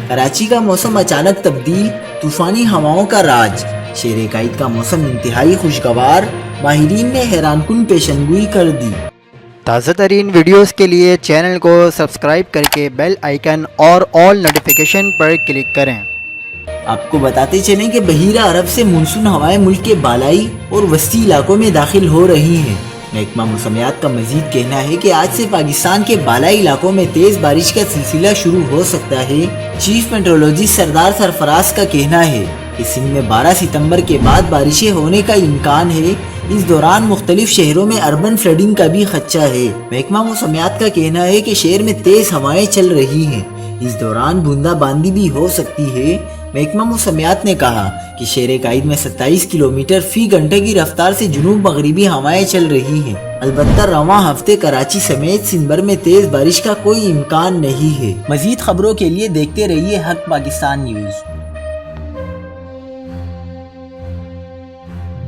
کراچی کا موسم اچانک تبدیل، طوفانی ہواؤں کا راج، شیر قائد کا موسم انتہائی خوشگوار، ماہرین نے حیران کن پیشنگوئی کر دی۔ تازہ ترین ویڈیوز کے لیے چینل کو سبسکرائب کر کے بیل آئیکن اور آل نوٹیفیکیشن پر کلک کریں۔ آپ کو بتاتے چلیں کہ بحیرہ عرب سے مونسون ہوائیں ملک کے بالائی اور وسطی علاقوں میں داخل ہو رہی ہیں۔ محکمہ موسمیات کا مزید کہنا ہے کہ آج سے پاکستان کے بالائی علاقوں میں تیز بارش کا سلسلہ شروع ہو سکتا ہے۔ چیف میٹرولوجسٹ سردار سرفراز کا کہنا ہے کہ سندھ میں 12 ستمبر کے بعد بارشیں ہونے کا امکان ہے۔ اس دوران مختلف شہروں میں اربن فلڈنگ کا بھی خدشہ ہے۔ محکمہ موسمیات کا کہنا ہے کہ شہر میں تیز ہوائیں چل رہی ہیں، اس دوران بوندا باندی بھی ہو سکتی ہے۔ محکمہ موسمیات نے کہا کہ شیر قائد میں 27 کلومیٹر فی گھنٹے کی رفتار سے جنوب مغربی ہوائیں چل رہی ہیں۔ البتہ رواں ہفتے کراچی سمیت سندھ بھر میں تیز بارش کا کوئی امکان نہیں ہے۔ مزید خبروں کے لیے دیکھتے رہیے حق پاکستان نیوز۔